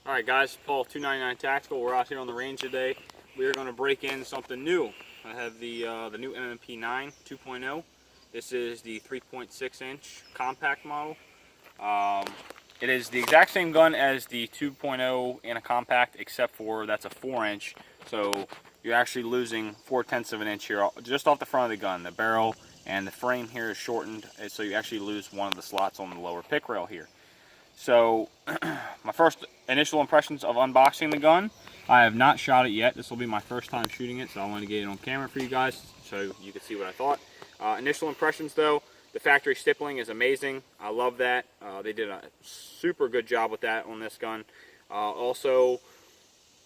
Alright guys, Paul 299 Tactical. We're out here on the range today. We are going to break in something new. I have the new M&P 9 2.0. This is the 3.6 inch compact model. It is the exact same gun as the 2.0 in a compact, except for that's a 4 inch. So you're actually losing 4/10 of an inch here just off the front of the gun. The barrel and the frame here is shortened, so you actually lose one of the slots on the lower pick rail here. So my first initial impressions of unboxing the gun, I have not shot it yet. This will be my first time shooting it, so I want to get it on camera for you guys so you can see what I thought. Initial impressions though, the factory stippling is amazing. I love that. They did a super good job with that on this gun. Also,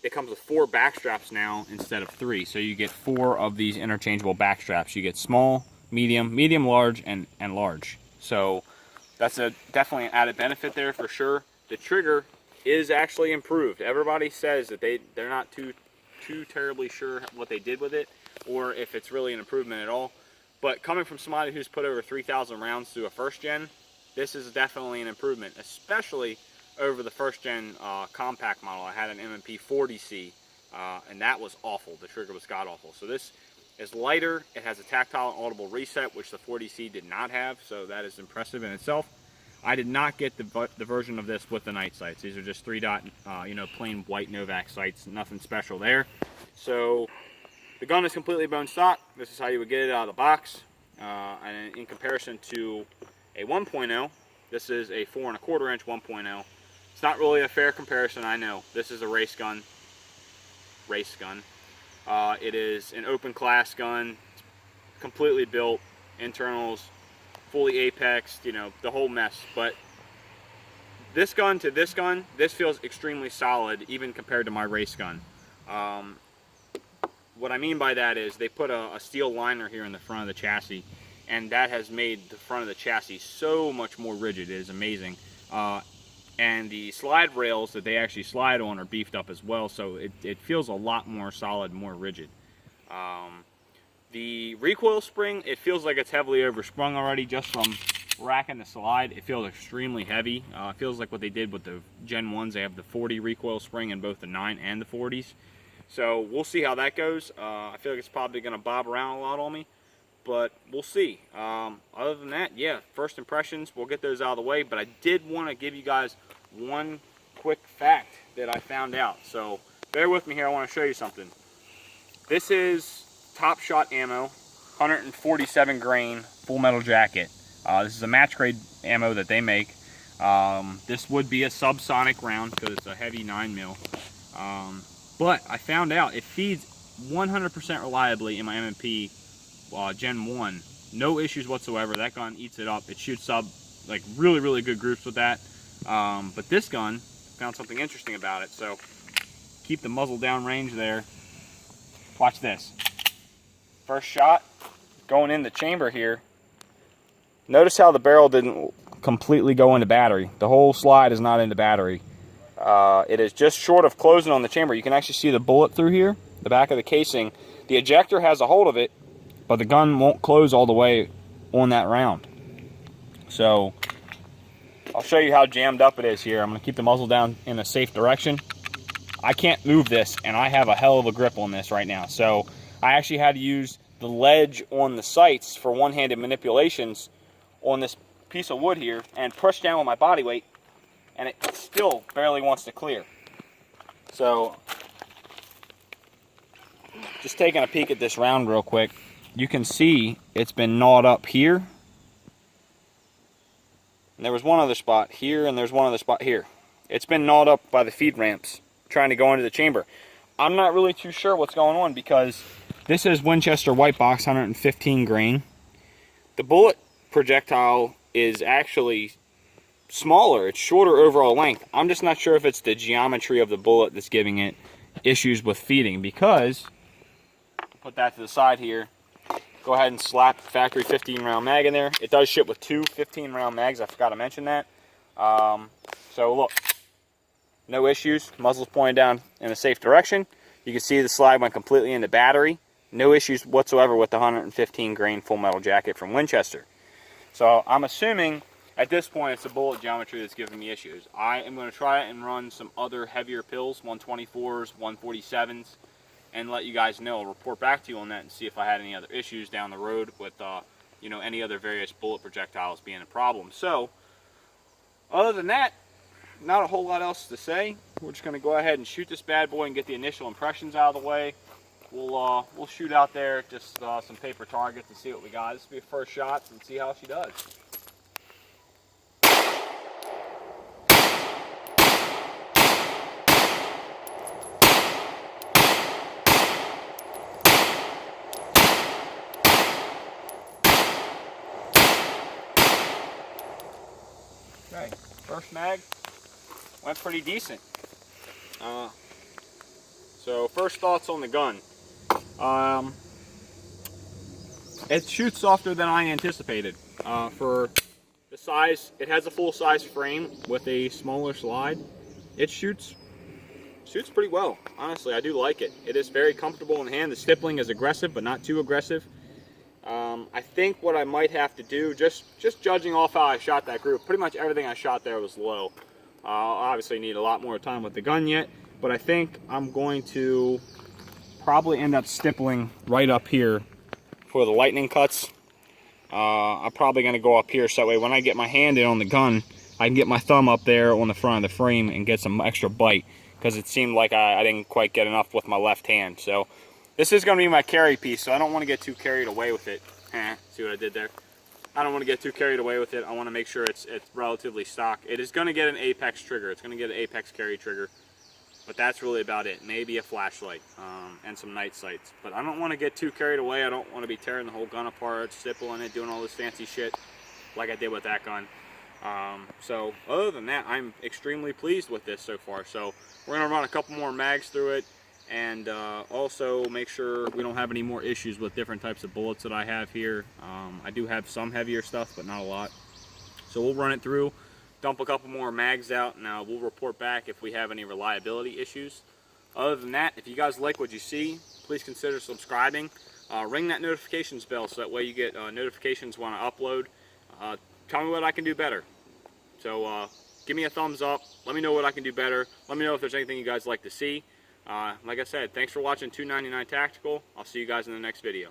it comes with 4 back straps now instead of 3, so you get 4 of these interchangeable back straps. You get small, medium, large, and large. So that's definitely an added benefit there for sure. The trigger is actually improved. Everybody says that they're not too terribly sure what they did with it, or if it's really an improvement at all. But coming from somebody who's put over 3,000 rounds through a first gen, this is definitely an improvement, especially over the first gen compact model. I had an M&P 40C, and that was awful. The trigger was god awful. So this is lighter. It has a tactile and audible reset, which the 40C did not have, so that is impressive in itself. I did not get the version of this with the night sights. These are just 3-dot, plain white Novak sights. Nothing special there. So the gun is completely bone stock. This is how you would get it out of the box. And in comparison to a 1.0, this is a 4 1/4 inch 1.0. It's not really a fair comparison, I know. This is a race gun. It is an open class gun, completely built, internals, fully apexed, the whole mess. But this gun to this gun, this feels extremely solid even compared to my race gun. What I mean by that is they put a steel liner here in the front of the chassis, and that has made the front of the chassis so much more rigid. It is amazing. And the slide rails that they actually slide on are beefed up as well, so it feels a lot more solid, more rigid. The recoil spring, it feels like it's heavily oversprung already just from racking the slide. It feels extremely heavy. It feels like what they did with the Gen 1s. They have the 40 recoil spring in both the 9 and the 40s. So we'll see how that goes. I feel like it's probably going to bob around a lot on me, but we'll see. Other than that, yeah, first impressions, we'll get those out of the way. But I did want to give you guys one quick fact that I found out. So bear with me here. I want to show you something. This is Top Shot ammo, 147 grain full metal jacket. This is a match grade ammo that they make. This would be a subsonic round because it's a heavy 9mm. But I found out it feeds 100% reliably in my M&P Gen 1. No issues whatsoever. That gun eats it up. It shoots up like really good groups with that. But this gun, found something interesting about it. So keep the muzzle down range there. Watch this. First shot, going in the chamber here. Notice how the barrel didn't completely go into battery. The whole slide is not into battery. It is just short of closing on the chamber. You can actually see the bullet through here, the back of the casing. The ejector has a hold of it, but the gun won't close all the way on that round. So I'll show you how jammed up it is here. I'm going to keep the muzzle down in a safe direction. I can't move this, and I have a hell of a grip on this right now. So I actually had to use the ledge on the sights for one-handed manipulations on this piece of wood here and push down with my body weight, and it still barely wants to clear. So just taking a peek at this round real quick, you can see it's been gnawed up here. And there was one other spot here, and there's one other spot here. It's been gnawed up by the feed ramps trying to go into the chamber. I'm not really too sure what's going on because this is Winchester White Box 115 grain. The bullet projectile is actually smaller. It's shorter overall length. I'm just not sure if it's the geometry of the bullet that's giving it issues with feeding, because put that to the side here. Go ahead and slap the factory 15 round mag in there. It does ship with 2 15 round mags. I forgot to mention that. So look, no issues. Muzzle's pointed down in a safe direction. You can see the slide went completely into battery. No issues whatsoever with the 115 grain full metal jacket from Winchester. So I'm assuming at this point, it's the bullet geometry that's giving me issues. I am going to try it and run some other heavier pills, 124s, 147s, and let you guys know. I'll report back to you on that and see if I had any other issues down the road with, you know, any other various bullet projectiles being a problem. So, other than that, not a whole lot else to say. We're just going to go ahead and shoot this bad boy and get the initial impressions out of the way. We'll shoot out there just some paper targets and see what we got. This will be a first shot and see how she does. Okay, first mag went pretty decent. So first thoughts on the gun. It shoots softer than I anticipated. For the size, it has a full-size frame with a smaller slide. It shoots pretty well. Honestly, I do like it. It is very comfortable in the hand. The stippling is aggressive, but not too aggressive. I think what I might have to do, just judging off how I shot that group, pretty much everything I shot there was low. I'll obviously need a lot more time with the gun yet, but I think I'm going to probably end up stippling right up here for the lightning cuts. I'm probably going to go up here so that way when I get my hand in on the gun, I can get my thumb up there on the front of the frame and get some extra bite, because it seemed like I didn't quite get enough with my left hand. So this is going to be my carry piece, so I don't want to get too carried away with it. See what I did there? I don't want to get too carried away with it. I want to make sure it's relatively stock. It is going to get an apex trigger. It's going to get an apex carry trigger, but that's really about it. Maybe a flashlight and some night sights. But I don't want to get too carried away. I don't want to be tearing the whole gun apart, stippling it, doing all this fancy shit like I did with that gun. So other than that, I'm extremely pleased with this so far. So we're going to run a couple more mags through it, and also make sure we don't have any more issues with different types of bullets that I have here. I do have some heavier stuff, but not a lot. So we'll run it through, dump a couple more mags out, and we'll report back if we have any reliability issues. Other than that, if you guys like what you see, please consider subscribing. Ring that notifications bell so that way you get notifications when I upload. Tell me what I can do better. So give me a thumbs up. Let me know what I can do better. Let me know if there's anything you guys like to see. Like I said, thanks for watching 299 Tactical. I'll see you guys in the next video.